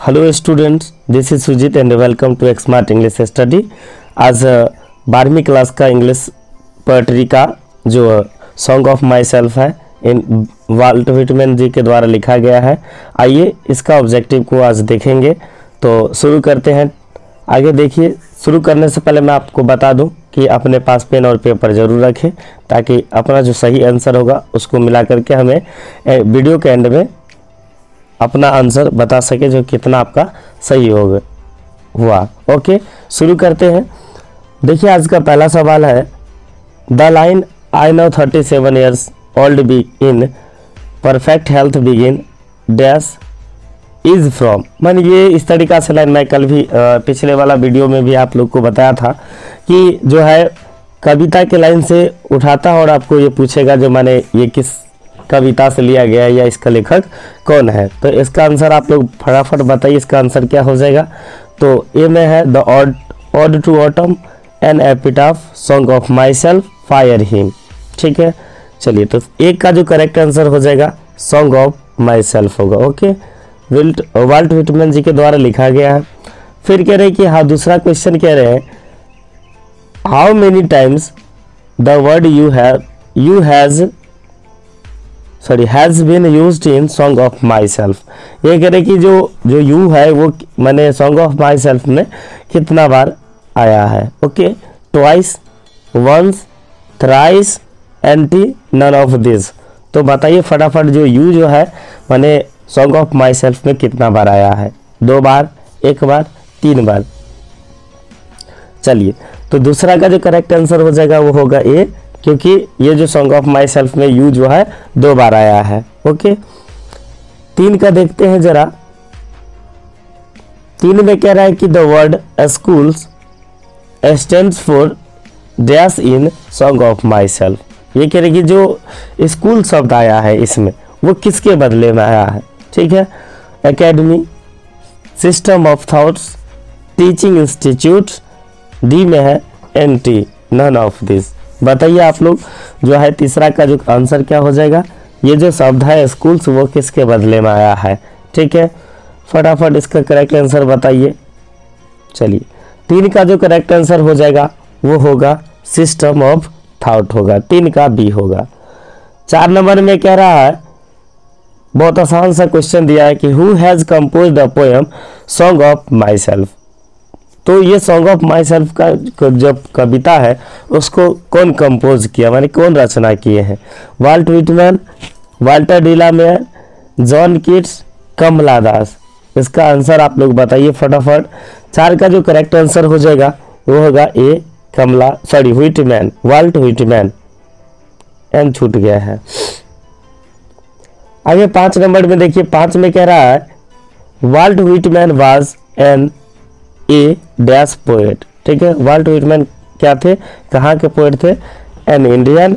Hello students, this is Sujeet and welcome to smart English study. आज 12वीं class का English poetry का जो सॉन्ग ऑफ माई सेल्फ है इन वाल्ट व्हिटमैन जी के द्वारा लिखा गया है। आइए इसका ऑब्जेक्टिव को आज देखेंगे। तो शुरू करते हैं। आगे देखिए, शुरू करने से पहले मैं आपको बता दूं कि अपने पास पेन और पेपर ज़रूर रखें ताकि अपना जो सही आंसर होगा उसको मिला करके हमें वीडियो के एंड में अपना आंसर बता सके जो कितना आपका सही हुआ। ओके, शुरू करते हैं। देखिए, आज का पहला सवाल है the line I now 37 years old be in perfect health begin dash is from. मन ये इस तरीका से लाइन मैं कल भी पिछले वाला वीडियो में भी आप लोग को बताया था कि जो है कविता के लाइन से उठाता और आपको ये पूछेगा जो माने ये किस कविता से लिया गया है या इसका लेखक कौन है। तो इसका आंसर आप लोग फटाफट बताइए, इसका आंसर क्या हो जाएगा। तो ए में है the ode to autumn an epitaph song of my self fire him. ठीक है, चलिए तो एक का जो करेक्ट आंसर हो जाएगा सॉन्ग ऑफ माई सेल्फ होगा। ओके, वाल्ट व्हिटमैन जी के द्वारा लिखा गया है। फिर कह रहे हैं कि हाँ, दूसरा क्वेश्चन कह रहे हैं how many times the word you has been used in song of myself. ये कह रहे कि जो यू है वो मैंने सॉन्ग ऑफ माई सेल्फ में कितना बार आया है। Okay, twice, once, thrice, anti, none of this. तो बताइए फटाफट जो यू जो है मैंने सॉन्ग ऑफ माई सेल्फ में कितना बार आया है। 2 बार, 1 बार, 3 बार। चलिए, तो दूसरा का जो करेक्ट आंसर हो जाएगा वो होगा ए, क्योंकि ये जो सॉन्ग ऑफ माई सेल्फ में यू जो है 2 बार आया है। ओके, 3 का देखते हैं जरा। 3 में कह रहा है कि the word schools stands for dash in song of myself. ये कह रहे कि जो स्कूल शब्द आया है इसमें वो किसके बदले में आया है। ठीक है, academy, system of thoughts, teaching institute. D में है एंटी, नन ऑफ दिस। बताइए आप लोग जो है तीसरा का जो आंसर क्या हो जाएगा। ये जो शब्द है स्कूल्स वो किसके बदले में आया है। ठीक है, फटाफट इसका करेक्ट आंसर बताइए। चलिए, 3 का जो करेक्ट आंसर हो जाएगा वो होगा सिस्टम ऑफ थॉट होगा। 3 का बी होगा। 4 नंबर में कह रहा है, बहुत आसान सा क्वेश्चन दिया है कि who has compose the poem Song of my self. तो ये सॉन्ग ऑफ माई सेल्फ का जब कविता है उसको कौन कंपोज किया, माने कौन रचना किए हैं। Walt Whitman, Walter de la Mare, John Keats, Kamala Das. इसका आंसर आप लोग बताइए फटाफट। 4 का जो करेक्ट आंसर हो जाएगा वो होगा ए, व्हिटमैन, वाल्ट व्हिटमैन। एन छूट गया है। आगे 5 नंबर में देखिए, 5 में कह रहा है Walt Whitman was an a dash poet. ठीक है, वाल्ट व्हिटमैन क्या थे, कहाँ के पोएट थे। An Indian,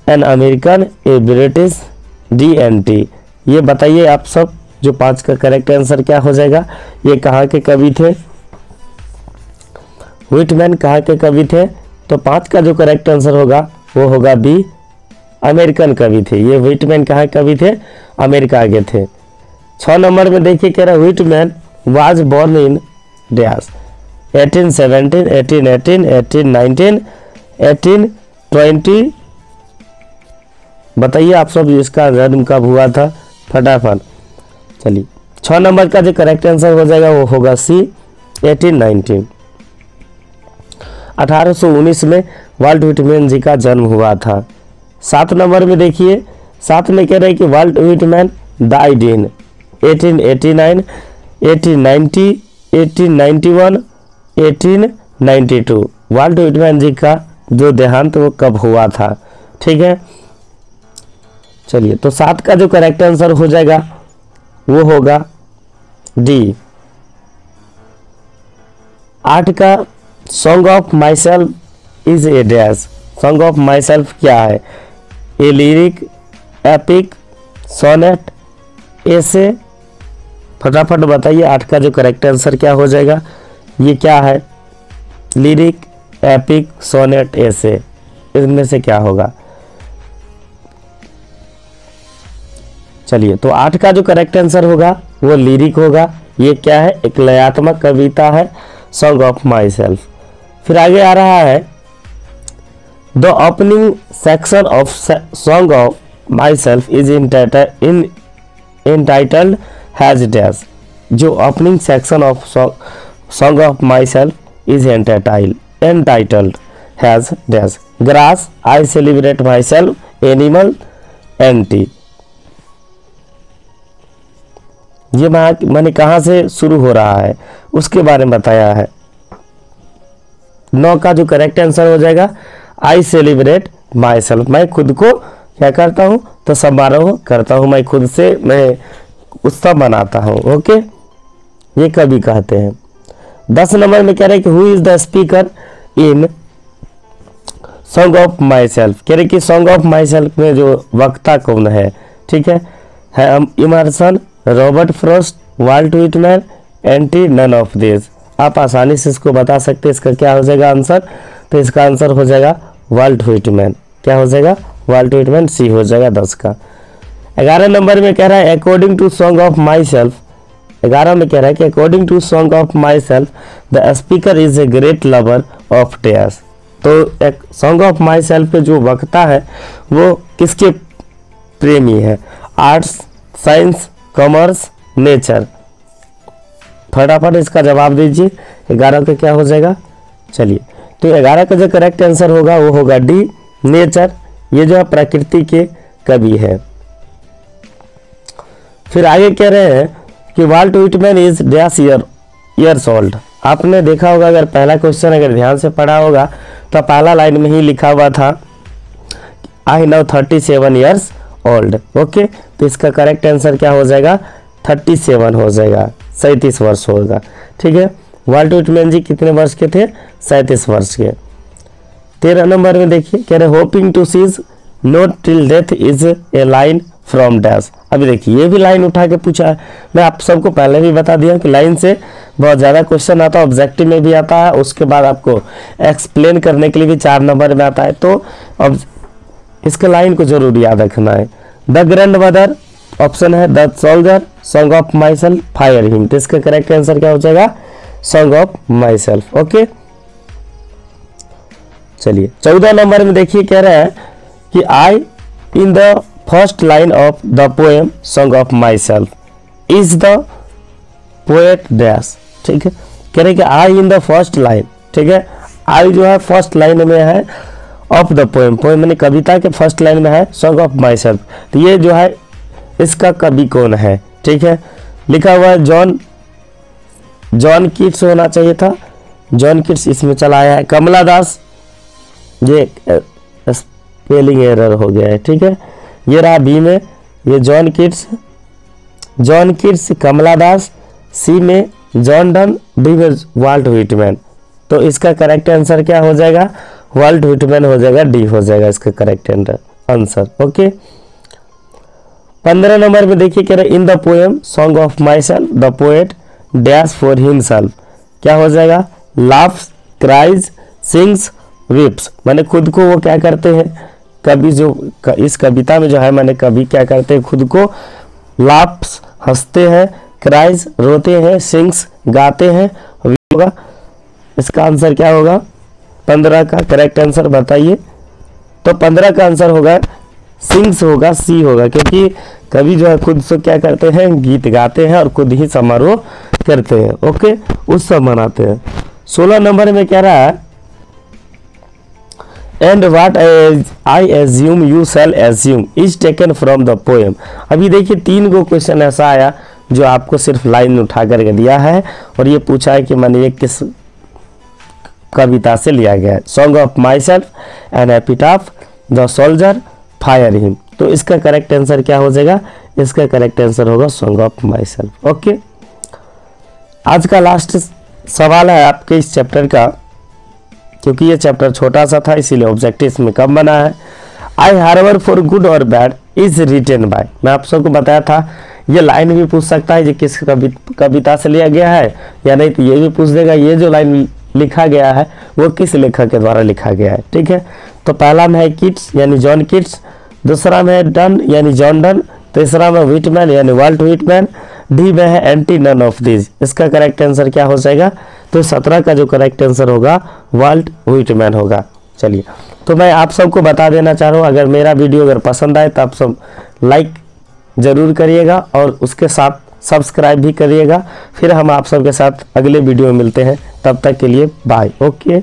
an American, a British, D N T. ये बताइए आप सब जो 5 का करेक्ट आंसर क्या हो जाएगा। ये कहाँ के कवि थे, व्हिटमैन कहाँ के कवि थे। तो 5 का जो करेक्ट आंसर होगा वो होगा बी, अमेरिकन कवि थे। ये व्हिटमैन कहाँ कवि थे, अमेरिका के थे। 6 नंबर में देखिए कह रहा है Whitman was born in dash 1817, 1818, 1819, 1820। बताइए आप सब इसका जन्म कब हुआ था फटाफट। चलिए, 6 नंबर का जो करेक्ट आंसर हो जाएगा वो होगा सी, 1819। 1819 में वाल्ट व्हिटमैन जी का जन्म हुआ था। 7 नंबर में देखिए, 7 में कह रहे हैं कि Walt Whitman died in 1889, 1890, 1891, 1892। Walt Whitman ji का जो देहांत वो कब हुआ था। ठीक है, चलिए तो 7 का जो करेक्ट आंसर हो जाएगा वो होगा डी। 8 का song of Myself is a dash. Song of my self क्या है, ए लिरिक, एपिक, सोनेट, एसे। फटाफट बताइए 8 का जो करेक्ट आंसर क्या हो जाएगा। ये क्या है, लिरिक, एपिक, सोनेट, एसे। इनमें से क्या होगा। चलिए तो 8 का जो करेक्ट आंसर होगा वो लिरिक होगा। ये क्या है, एक लयात्मक कविता है, सॉन्ग ऑफ माई सेल्फ। फिर आगे आ रहा है the opening section of Song of Myself is entitled has dash. जो opening section of Song of Myself is entitled has dash. Grass, I celebrate myself, animal, anti. ये मैंने कहाँ से शुरू हो रहा है उसके बारे में बताया है। 9 का जो करेक्ट आंसर हो जाएगा आई सेलिब्रेट माई सेल्फ। मैं खुद को क्या करता हूँ, तो समारोह करता हूँ, मैं खुद से मैं उत्सव मनाता हूँ। ओके, ये कभी कहते हैं। 10 नंबर में कह रहे हैं कि who is the speaker in song of my self. कह रहे कि सॉन्ग ऑफ माई सेल्फ में जो वक्ता कौन है, ठीक है Emerson, Robert Frost, Walt Whitman, anti, none of this. आप आसानी से इसको बता सकते हैं इसका क्या हो जाएगा आंसर। तो इसका आंसर हो जाएगा वाल्ट व्हिटमैन। क्या हो जाएगा, वाल्ट व्हिटमैन, सी हो जाएगा 10 का। 11 नंबर में कह रहा है according to song of myself. 11 में कह रहा है कि according to song of myself the speaker is a great lover of dash. तो एक सॉन्ग ऑफ माई सेल्फ पे जो वक्ता है वो किसके प्रेमी है, आर्ट्स, साइंस, कॉमर्स, नेचर। फटाफट इसका जवाब दीजिए। 11 का क्या हो जाएगा, चलिए तो 11 का जो करेक्ट आंसर होगा वो होगा डी, नेचर। ये जो है प्रकृति के कवि है। फिर आगे कह रहे हैं कि Walt Whitman is dash years old. आपने देखा होगा, अगर पहला क्वेश्चन अगर ध्यान से पढ़ा होगा तो पहला लाइन में ही लिखा हुआ था I now 37 years old. Okay, तो इसका करेक्ट आंसर क्या हो जाएगा, 37 हो जाएगा, 37 वर्ष होगा। ठीक है, वाल्ट व्हिटमैन जी कितने वर्ष के थे, 37 वर्ष के। 13 नंबर में देखिए कह रहे hoping to cease not till death is a line from dash. अभी देखिए ये भी लाइन उठा के पूछा है। मैं आप सबको पहले भी बता दिया कि लाइन से बहुत ज़्यादा क्वेश्चन आता है, ऑब्जेक्टिव में भी आता है, उसके बाद आपको एक्सप्लेन करने के लिए भी 4 नंबर में आता है। तो अब इसके लाइन को जरूर याद रखना है। द ग्रैंड मदर ऑप्शन है, the soldier, Song of my self, fire him. तो इसका करेक्ट आंसर क्या हो जाएगा, Song of my self. Okay, चलिए 14 नंबर में देखिए कह रहा है कि I in the first line of the poem Song of Myself is the poet dash. ठीक है, कह रहे कि I in the first line. ठीक है, आई जो है फर्स्ट लाइन में है ऑफ द पोएम, पोएम मैंने कविता के फर्स्ट लाइन में है सॉन्ग ऑफ माई सेल्फ। तो ये जो है इसका कवि कौन है, ठीक है, लिखा हुआ है जॉन कीट्स होना चाहिए था, जॉन कीट्स इसमें चला आया है। कमला दास, ये स्पेलिंग एरर हो गया है। ठीक है, ये रहा बी में, ये जॉन कीट्स, कमला दास, सी में जॉन डन, डी में वाल्ट व्हिटमैन। तो इसका करेक्ट आंसर क्या हो जाएगा, वाल्ट व्हिटमैन हो जाएगा, डी हो जाएगा इसका करेक्ट आंसर। ओके, 15 नंबर में देखिए कह रहे in the poem Song of myself the poet dash for himself. क्या हो जाएगा, लाफ्स, क्राइज, सिंग्स, विप्स। मैंने खुद को वो क्या करते हैं, कवि जो इस कविता में जो है मैंने कवि क्या करते हैं, खुद को लाफ्स हंसते हैं, क्राइज रोते हैं, सिंग्स गाते हैं, होगा। इसका आंसर क्या होगा, 15 का करेक्ट आंसर बताइए। तो 15 का आंसर होगा सिंग्स होगा, सी होगा, क्योंकि कवि जो है खुद से क्या करते हैं, गीत गाते हैं और खुद ही समारोह करते हैं। ओके, उत्सव मनाते हैं। 16 नंबर में कह रहा है and what I assume you shall assume is taken from the poem. अभी देखिए 3 गो क्वेश्चन ऐसा आया जो आपको सिर्फ लाइन उठा करके दिया है और ये पूछा है कि मैंने ये किस कविता से लिया गया है, song of myself, an epitaph, the soldier, fire him. तो इसका करेक्ट आंसर क्या हो जाएगा, इसका करेक्ट आंसर होगा song of my self. Okay, आज का लास्ट सवाल है आपके इस चैप्टर का, क्योंकि ये चैप्टर छोटा सा था इसीलिए ऑब्जेक्टिव इसमें कम बना है। आई हार्बर फॉर गुड और बैड इज रिटेन बाय। मैं आप सबको बताया था ये लाइन भी पूछ सकता है ये किस कविता से लिया गया है, या नहीं तो ये भी पूछ देगा ये जो लाइन लिखा गया है वो किस लेखक के द्वारा लिखा गया है। ठीक है, तो पहला में है किट्स यानी जॉन किट्स, दूसरा में है डन यानी जॉन डन, तीसरा में व्हिटमैन यानी वाल्ट व्हिटमैन, डी में है एंटी नन ऑफ दीज, इसका करेक्ट आंसर क्या हो जाएगा? तो 17 का जो करेक्ट आंसर होगा वाल्ट व्हिटमैन होगा। चलिए, तो मैं आप सबको बता देना चाह रहा हूँ, अगर मेरा वीडियो अगर पसंद आए तो आप सब लाइक ज़रूर करिएगा और उसके साथ सब्सक्राइब भी करिएगा। फिर हम आप सबके साथ अगले वीडियो में मिलते हैं, तब तक के लिए बाय। ओके।